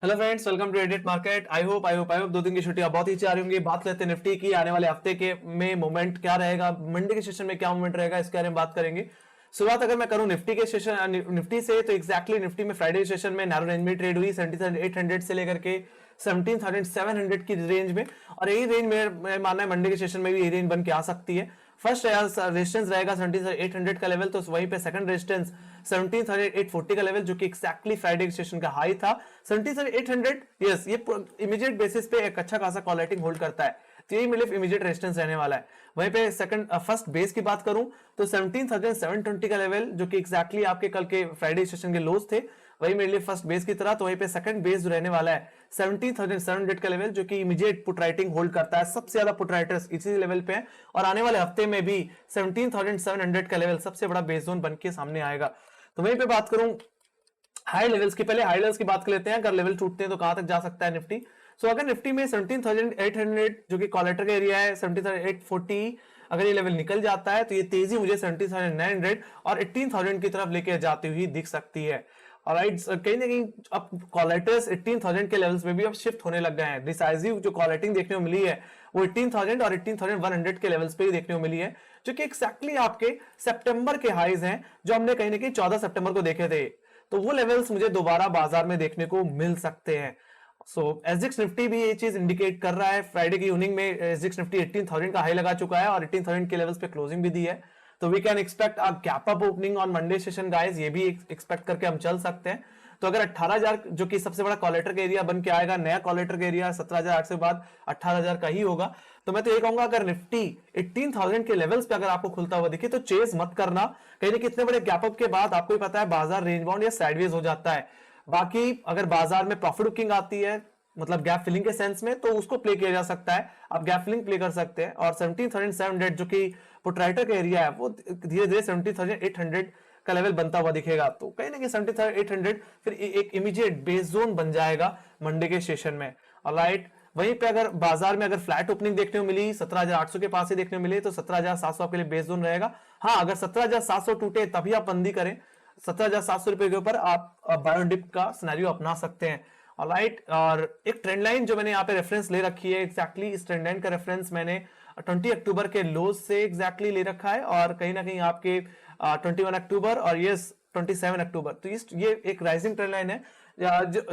Hello friends, welcome to edit market. I hope 2 दिन की छुट्टियां बहुत ही अच्छी आ रही होंगी। बात लेते हैं निफ्टी की। आने वाले हफ्ते के में मोमेंट क्या रहेगा, मंडे के सेशन में क्या मोमेंट रहेगा, इसके बारे में बात करेंगे। शुरुआत अगर मैं करूं निफ्टी के सेशन निफ्टी से, तो एग्जैक्टली निफ्टी में फ्राइडे सेशन में नैरो रेंज में ट्रेड हुई 17,800 से लेकर के 17,700 की रेंज में। और यही रेंज में मानना है मंडे के सेशन में भी यही रेंज बन के आ सकती है। फर्स्ट रेजिस्टेंस रहेगा 17,800 का लेवल, तो वहीं पे सेकंड रेजिस्टेंस 17,840 का लेवल, जो कि एक्जैक्टली फ्राइडे के सेशन का हाई था 17,800। यस, ये इमीडिएट बेसिस पे एक अच्छा खासा कॉलेटिंग होल्ड करता है, तो यही मतलब इमीडिएट रेजिस्टेंस रहने वाला है। वहीं पे फर्स्ट बेस की बात करूं तो 17,720 का लेवल, जो कि एक्जैक्टली आपके कल के फ्राइडे सेशन के लोज थे, वही मेरे लिए फर्स्ट बेस की तरह। तो वहीं पे सेकंड बेस जो रहने वाला है 17,700 का लेवल, जो कि इमीडिएट पुट राइटिंग होल्ड करता है। सबसे ज्यादा पुट राइटर्स इसी लेवल पे हैं और आने वाले हफ्ते में भी 17,700 का लेवल सबसे बड़ा बेस जोन बन के सामने आएगा। तो वहीं पे बात करूं हाई लेवल्स की, पहले हाई लेवल्स की बात कर लेते हैं। अगर लेवल टूटते हैं तो कहां तक जा सकता है निफ्टी। सो अगर निफ्टी में 17,800 जो कि कॉलेटर का एरिया है 17,840, अगर ये लेवल निकल जाता है तो ये तेजी मुझे 17,900 और 18,000 की तरफ लेके जाती हुई दिख सकती है। ऑलराइट, कहीं ना कहीं अब कॉलेटर्स 18,000 के लेवल्स में भी अब शिफ्ट होने लग गए हैं। डिसाइसिव जो कॉलेटिंग देखने को मिली है वो 18,000 और 18,100 के लेवल्स पे ही देखने को मिली है, जो कि एक्जैक्टली आपके सितंबर के हाईज हैं जो हमने कहीं ना कहीं 14 सितंबर को देखे थे। तो वो लेवल्स मुझे दोबारा बाजार में देखने को मिल सकते हैं। सो एसजीएक्स निफ्टी भी ये चीज इंडिकेट कर रहा है। फ्राइडे की इवनिंग में एसजीएक्स निफ्टी 18,000 का हाई लगा चुका है और 18,000 के लेवल्स पे क्लोजिंग भी दी है। तो we can expect a gap up opening on Monday session guys, ये भी एक्सपेक्ट करके हम चल सकते हैं। तो अगर 18,000 जो कि सबसे बड़ा कॉलेटर का एरिया बन के आएगा, नया कॉलेटर का एरिया 17,800 के बाद 18,000 का ही होगा। तो मैं तो ये कहूंगा अगर निफ्टी 18,000 के लेवल्स पे अगर आपको खुलता हुआ दिखे तो चेज मत करना। कहीं ना कितने बड़े गैप अप के बाद आपको ही पता है बाजार रेंज बाउंड या साइडवेज हो जाता है। बाकी अगर बाजार में प्रॉफिट बुकिंग आती है, मतलब गैप फिलिंग के सेंस में, तो उसको प्ले किया जा सकता है। आप गैप फिलिंग प्ले कर सकते हैं और 17,700 जो कि पुटराइटर का एरिया है वो धीरे धीरे 17,800 का लेवल बनता हुआ दिखेगा। तो कहीं ना कहीं 17,800 फिर एक इमीडिएट बेस जोन बन जाएगा मंडे के सेशन में। ऑलराइट, वहीं पे अगर बाजार में अगर फ्लैट ओपनिंग देखने को मिली 17,800 के पास ही देखने को मिले तो 17,700 आपके लिए बेस जोन रहेगा। हाँ, अगर 17,700 टूटे तभी आप बंदी करें। 17,700 रुपए के ऊपर आप बायो डिप का सिनेरियो अपना सकते हैं। ऑलराइट, और एक ट्रेंड लाइन जो मैंने यहाँ पे रेफरेंस ले रखी है, एक्जैक्टली इस ट्रेंड लाइन का रेफरेंस मैंने 20 अक्टूबर के लोज से एक्जैक्टली ले रखा है और कहीं ना कहीं आपके 21 अक्टूबर और ये 27 अक्टूबर। तो ये एक राइजिंग ट्रेंड लाइन है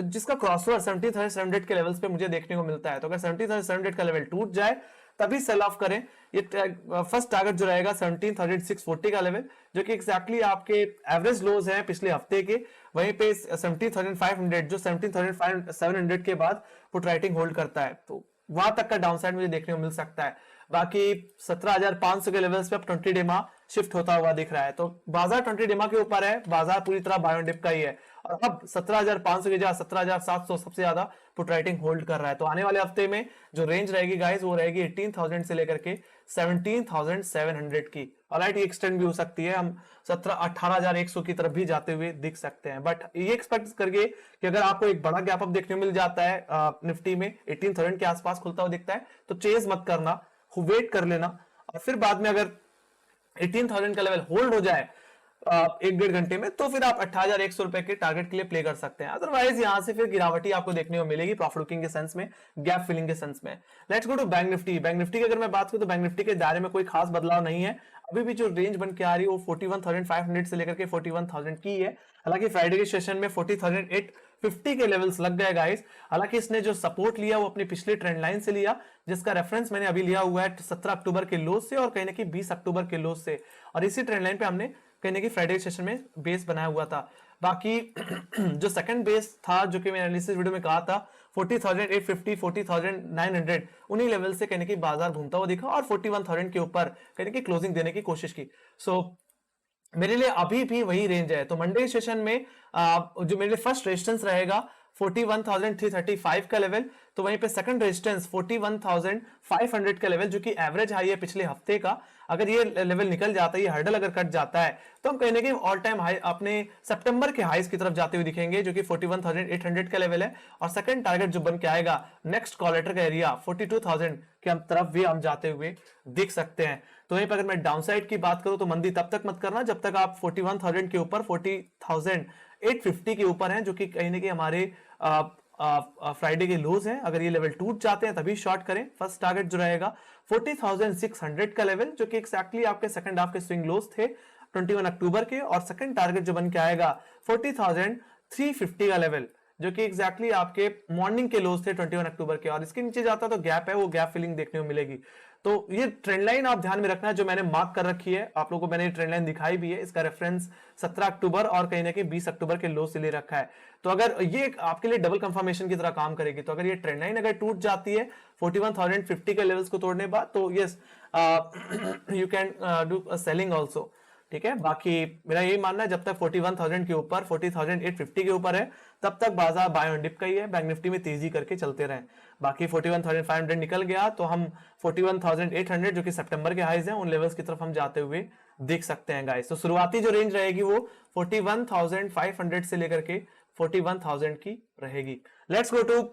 जिसका क्रॉसओवर 17,700 के लेवल्स पे मुझे देखने को मिलता है। तो अगर 17,700 का लेवल टूट जाए तभी सेल ऑफ करें। ये फर्स्ट टारगेट जो रहेगा 17,640 का लेवल, जो कि एक्जैक्टली आपके एवरेज लोज हैं पिछले हफ्ते के। वहीं पे 17,500 जो 17,700 के बाद पुट राइटिंग होल्ड करता है, तो वहां तक का डाउनसाइड मुझे देखने को मिल सकता है। बाकी 17,500 के लेवल्स पे अब 20 डेमा शिफ्ट होता हुआ दिख रहा है। तो बाजार 20 डेमा के ऊपर है, बाजार पूरी तरह बायो डिप का ही है और अब 17,500 की जगह 17,700 सबसे ज्यादा पुट राइटिंग होल्ड कर रहा है। तो आने वाले हफ्ते में जो रेंज रहेगी गाइस वो रहेगी 18,000 से लेकर के 17,700 की। ऑलराइट, ये एक्सटेंड भी हो सकती है, हम 18,100 की तरफ भी जाते हुए दिख सकते हैं। बट ये एक्सपेक्ट करके कि अगर आपको एक बड़ा गैप अप देखने को मिल जाता है निफ्टी में 18,000 के आसपास खुलता हुआ दिखता है तो चेज मत करना, वेट कर लेना और फिर बाद में अगर 18,000 का लेवल होल्ड हो जाए एक डेढ़ घंटे में, तो फिर आप 18,100 रुपए के टारगेट के लिए प्ले कर सकते हैं। अदरवाइज यहां से फिर गिरावटी आपको देखने को मिलेगी प्रॉफिट बुकिंग के सेंस में, गैप फिलिंग के सेंस में। Let's go to bank Nifty. Bank Nifty की अगर मैं बात करूं तो बैंक निफ्टी के दायरे में कोई खास बदलाव नहीं है। अभी भी जो रेंज बन के आ रही है वो 41,500 से लेकर के 41,000 की है। हालांकि फ्राइडे के सेशन में 40,850 के लेवल्स लग गए गाइस। हालांकि इसने जो सपोर्ट लिया वो अपनी पिछले ट्रेंड लाइन से लिया, जिसका रेफरेंस मैंने अभी लिया हुआ है 17 अक्टूबर के लोज से और कहीं ना कहीं 20 अक्टूबर के लोज से, और इसी ट्रेंड लाइन पे हमने कहीं ना कहीं फ्राइडे सेशन में बेस बनाया हुआ था। बाकी जो सेकंड बेस था जो कि मैंने एनालिसिस वीडियो में कहा था 40,850 40,900 उन्हीं लेवल से कहीं ना कहीं बाजार घूमता हुआ दिखा और 41,000 के ऊपर कहीं ना कहीं क्लोजिंग देने की कोशिश की। सो मेरे लिए अभी भी वही रेंज है। तो मंडे सेशन में जो मेरे लिए फर्स्ट रेजिस्टेंस रहेगा 41,335 का लेवल, तो वहीं पे सेकंड रेजिस्टेंस 41,500 का लेवल, जो कि एवरेज हाई है पिछले हफ्ते का। अगर ये लेवल निकल जाता है, ये हर्डल अगर कट जाता है, तो हम कहीं ना कहीं ऑल टाइम हाई अपने सितंबर के हाईज की तरफ जाते हुए दिखेंगे, जो कि 41,800 का लेवल है। और सेकंड टारगेट जो बन के आएगा नेक्स्ट कॉलेटर का एरिया 42,000 के तरफ भी हम जाते हुए दिख सकते हैं। तो वहीं पर अगर मैं डाउनसाइड की बात करूं तो मंदी तब तक मत करना जब तक आप 41,000 के ऊपर 40,850 के ऊपर हैं, जो कि कहीं ना कहीं हमारे फ्राइडे के लोज हैं, अगर ये लेवल टूट जाते हैं तभी शॉर्ट करें। फर्स्ट टारगेट जो रहेगा 40,600 का लेवल, जो कि एक्जैक्टली आपके सेकंड हाफ के स्विंग लोज थे 21 अक्टूबर के, और सेकंड टारगेट जो बन के आएगा 40,350 का लेवल, जो कि एग्जैक्टली आपके मॉर्निंग के लोज थे 21 अक्टूबर के, और इसके नीचे जाता तो गैप है, वो गैप फिलिंग देखने को मिलेगी। तो ये ट्रेंड लाइन आप ध्यान में रखना है जो मैंने मार्क कर रखी है, आप लोगों को मैंने ट्रेंड लाइन दिखाई भी है, इसका रेफरेंस 17 अक्टूबर और कहीं ना कहीं 20 अक्टूबर के लो से ले रखा है। तो अगर ये आपके लिए डबल कंफर्मेशन की तरह काम करेगी, तो अगर ये ट्रेंड लाइन अगर टूट जाती है 41,050 के लेवल्स को तोड़ने बाद, तो yes you can do selling also, ठीक है। बाकी मेरा यही मानना है जब तक 41,000 के ऊपर 40,850 के ऊपर है तब तक बाजार बाय ऑन डिप का ही है, बैंक निफ्टी में तेजी करके चलते रहे। बाकी 41,500 निकल गया तो हम 41,800 जो कि सितंबर के हाईज हैं उन लेवल्स की तरफ हम जाते हुए देख सकते हैं गाइस। तो शुरुआती जो रेंज रहेगी वो 41,500 से लेकर के 41,000 की रहेगी। Let's go to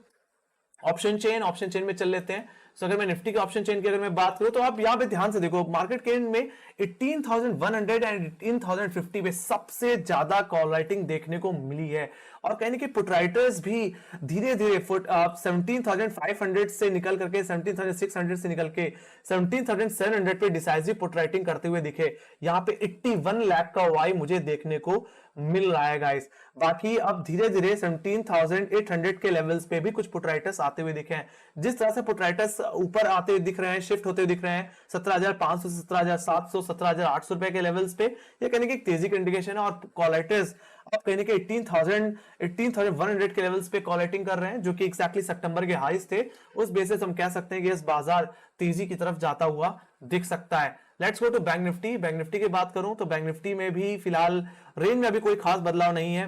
option chain. Option chain में चल लेते हैं। तो अगर मैं निफ्टी के ऑप्शन चेन की अगर मैं बात करूं तो आप यहां पे ध्यान से देखो, मार्केट के एंड में 18,100 एंड 18,050 पे सबसे ज्यादा कॉल राइटिंग देखने को मिली है, और कहने के पुट राइटर्स भी धीरे धीरे 17,500 से निकल करके 17,600 से निकल के 17,700 पे डिसाइसिव पुट राइटिंग करते हुए दिखे। यहाँ पे 81 लाख का वाई मुझे देखने को मिल रहा है गाइस। बाकी अब धीरे धीरे 17,800 के लेवल्स पे भी कुछ पुट राइटर्स आते हुए दिखे हैं। जिस तरह से पुट राइटर्स ऊपर आते हुए दिख रहे हैं, शिफ्ट होते हुए दिख रहे हैं 17,500 से 17,700 17,800 रुपए के लेवल्स पे, ये कहने की एक तेजी का इंडिकेशन है। और कॉल राइटर्स अब कहने के 18,100 के लेवल्स पे कॉल राइटिंग कर रहे हैं, जो कि एक्जैक्टली सितंबर के हाईज थे। उस बेसिस हम कह सकते हैं कि इस बाजार तेजी की तरफ जाता हुआ दिख सकता है। Let's go to bank Nifty. Bank Nifty की बात करूं तो बैंक निफ्टी में भी फिलहाल रेंज में अभी कोई खास बदलाव नहीं है।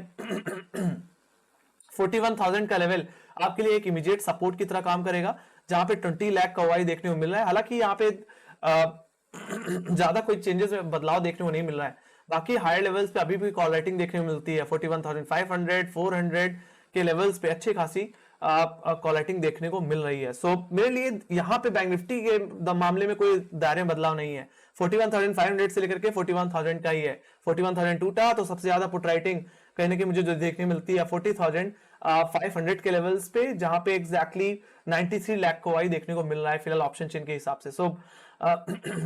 41,000 का लेवल आपके लिए एक इमीडिएट सपोर्ट की तरह काम करेगा, जहां पे 20 लाख का वाई देखने को मिल रहा है। हालांकि यहाँ पे ज्यादा कोई चेंजेस में बदलाव देखने को नहीं मिल रहा है। बाकी हायर लेवल्स पे अभी भी कॉल राइटिंग देखने को मिलती है। 41,500 400 के लेवल्स पे अच्छी खासी कॉल राइटिंग देखने को मिल रही है। सो मेरे लिए यहाँ पे बैंक निफ्टी के मामले में कोई दायरे में बदलाव नहीं है। 41,500 से लेकर के 41,000 का ही है। 41,000 टूटा तो सबसे ज्यादा पुट राइटिंग कहने की मुझे जो देखने मिलती है 40,500 के लेवल्स पे, जहां पे एग्जैक्टली 93 लाख को आई देखने को मिल रहा है फिलहाल ऑप्शन चेन के हिसाब से। सो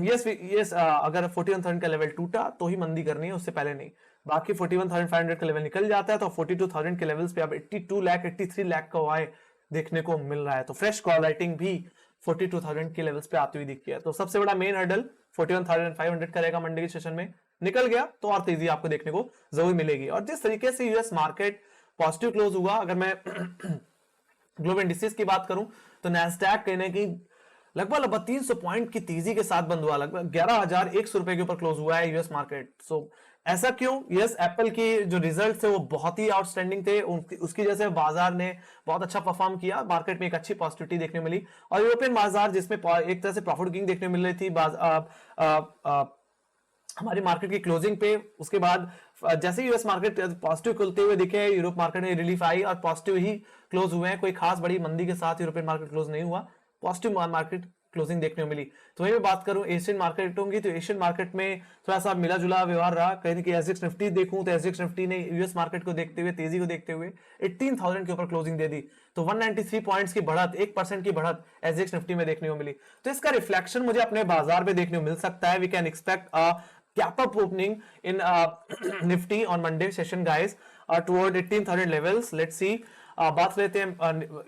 यस अगर 41,000 का लेवल टूटा तो ही मंदी करनी है, उससे पहले नहीं। बाकी 41,500 का लेवल निकल जाता है तो 42,000 के लेवल्स पे अब 82 लाख 83 लाख का वाई देखने को मिल रहा है। तो फ्रेश कॉल राइटिंग भी 42,000 के लेवल्स पे आती हुई दिखती है। तो सबसे बड़ा मेन हर्डल 41,500 करेगा मंडे के सेशन में, निकल गया तो और तेजी आपको देखने को जरूर मिलेगी। और जिस तरीके से यूएस मार्केट पॉजिटिव क्लोज हुआ, अगर मैं ग्लोबल इंडिसेस की बात करूं तो नैस्डैक कहने की लगभग 300 पॉइंट की तेजी के साथ बंद हुआ, लगभग 11,100 रुपए के ऊपर क्लोज हुआ है यूएस मार्केट। सो ऐसा क्यों? यस, एप्पल की जो रिजल्ट थे वो बहुत ही आउटस्टैंडिंग थे, उसकी वजह से बाजार ने बहुत अच्छा परफॉर्म किया, मार्केट में एक अच्छी पॉजिटिविटी देखने मिली। और यूरोपियन बाजार जिसमें एक तरह से प्रॉफिट गेन देखने मिल रही थी हमारी मार्केट की क्लोजिंग पे, उसके बाद जैसे यूएस मार्केट पॉजिटिव खुलते हुए दिखे, यूरोप मार्केट में रिलीफ आई और पॉजिटिव ही क्लोज हुए हैं। कोई खास बड़ी मंदी के साथ यूरोपियन मार्केट क्लोज नहीं हुआ, पॉजिटिव मार्केट क्लोजिंग देखने को मिली। तो वही मैं बात करूं एशियन मार्केट होंगी तो एशियन मार्केट में थोड़ा सा मिला जुला व्यवहार रहा। कहीं कि एसजेएक्स निफ्टी देखूं तो एसजेएक्स निफ्टी ने यूएस मार्केट को देखते हुए, तेजी को देखते हुए 18,000 के ऊपर क्लोजिंग दे दी। तो 193 पॉइंट्स की बढ़त, 1% की बढ़त एसजेएक्स निफ्टी में देखने को मिली। तो इसका रिफ्लेक्शन मुझे अपने बाजार में देखने को मिल सकता है। We can expect a gap up opening in Nifty on Monday session guys toward 18,000 levels. Let's see. बात लेते हैं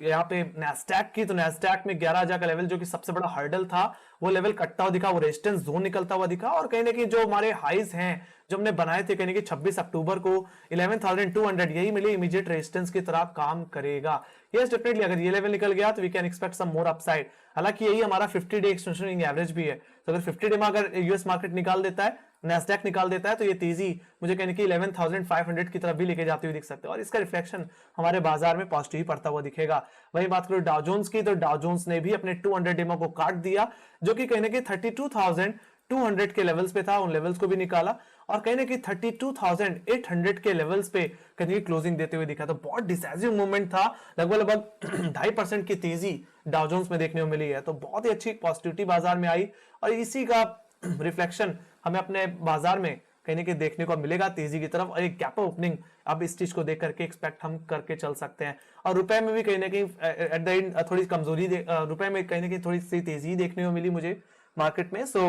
यहाँ पे नैस्डैक की। तो नैस्डैक में 11,000 का लेवल जो कि सबसे बड़ा हर्डल था वो लेवल कटता हुआ दिखा, वो रेजिस्टेंस जोन निकलता हुआ दिखा। और कहने की जो हमारे हाईज हैं जो हमने बनाए थे कहने की 26 अक्टूबर को 11,200, यही मिले इमीडिएट रेजिस्टेंस की तरह काम करेगा। यस डेफिनेटली अगर ये लेवल निकल गया तो we can expect some more upside. हालांकि यही हमारा 50 डे एक्सटेंशन एवरेज भी है। तो अगर 50 डे में अगर यूएस मार्केट निकाल देता है, नैस्डैक निकाल देता है, तो ये तेजी मुझे कहने की 11,500 की तरफ भी लेके जाती हुई दिख सकते हैं और इसका रिफ्लेक्शन हमारे बाजार में पॉजिटिव ही पड़ता हुआ दिखेगा। वही बात करो डाउ जोन्स की, तो डाउ जोन्स ने भी अपने 200 डेमो को काट दिया, जो कि कहने की 32,200 के लेवल्स पे था, उन लेवल्स को भी निकाला और कहने की 32,800 के लेवल्स पे कहने की क्लोजिंग देते हुए दिखा। तो बहुत डिसाइसिव मूवमेंट था, लगभग 2.5% की तेजी डाउ जोन्स में देखने को मिली है। तो बहुत ही अच्छी पॉजिटिविटी बाजार में आई और इसी का रिफ्लेक्शन हमें अपने बाजार में कहीं ना कहीं देखने को मिलेगा तेजी की तरफ, और एक गैप ओपनिंग अब इस चीज को देख करके एक्सपेक्ट हम करके चल सकते हैं। और रुपए में भी कहीं ना कहीं एट द एंड थोड़ी कमजोरी रुपए में कहीं ना कहीं थोड़ी सी तेजी देखने को मिली मुझे मार्केट में। So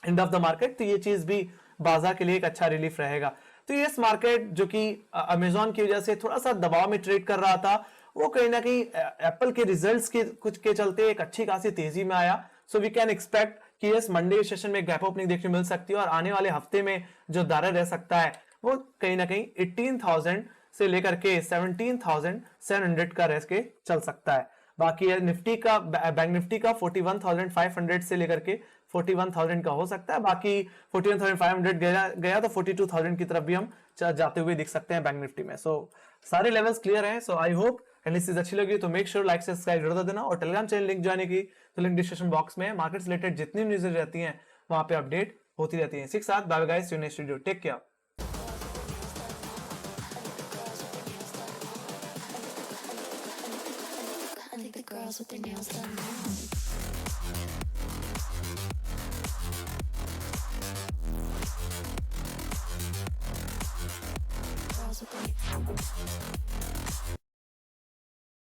end of the market, तो ये चीज भी बाजार के लिए एक अच्छा रिलीफ रहेगा। तो ये मार्केट जो कि अमेजोन की वजह से थोड़ा सा दबाव में ट्रेड कर रहा था, वो कहीं ना कहीं एप्पल के रिजल्ट्स के कुछ के चलते एक अच्छी खासी तेजी में आया। सो वी कैन एक्सपेक्ट कि यस मंडे सेशन में गैप ओपनिंग देखने मिल सकती है, और आने वाले हफ्ते में जो दर रह सकता है वो कहीं ना कहीं 18,000 से लेकर के 17,700 का रह के चल सकता है। बाकी निफ्टी का, बैंक निफ्टी का 41,500 से लेकर के 41,000 का हो सकता है। बाकी 41,500 गया तो 42,000 की तरफ भी हम जाते हुए दिख सकते हैं बैंक निफ्टी में। सो सारे लेवल्स क्लियर हैं। सो आई होप एनालिसिस अच्छी लगी तो मेक श्योर लाइक सब्सक्राइब जरूर कर देना, और टेलीग्राम चैनल लिंक जाने की तो लिंक डिस्क्रिप्शन बॉक्स में है। मार्केट से रिलेटेड जितनी न्यूज़ रहती हैं वहां पे अपडेट होती रहती है। इसी के साथ bye guys, see you next video, take care. I think the girls with their nails done now.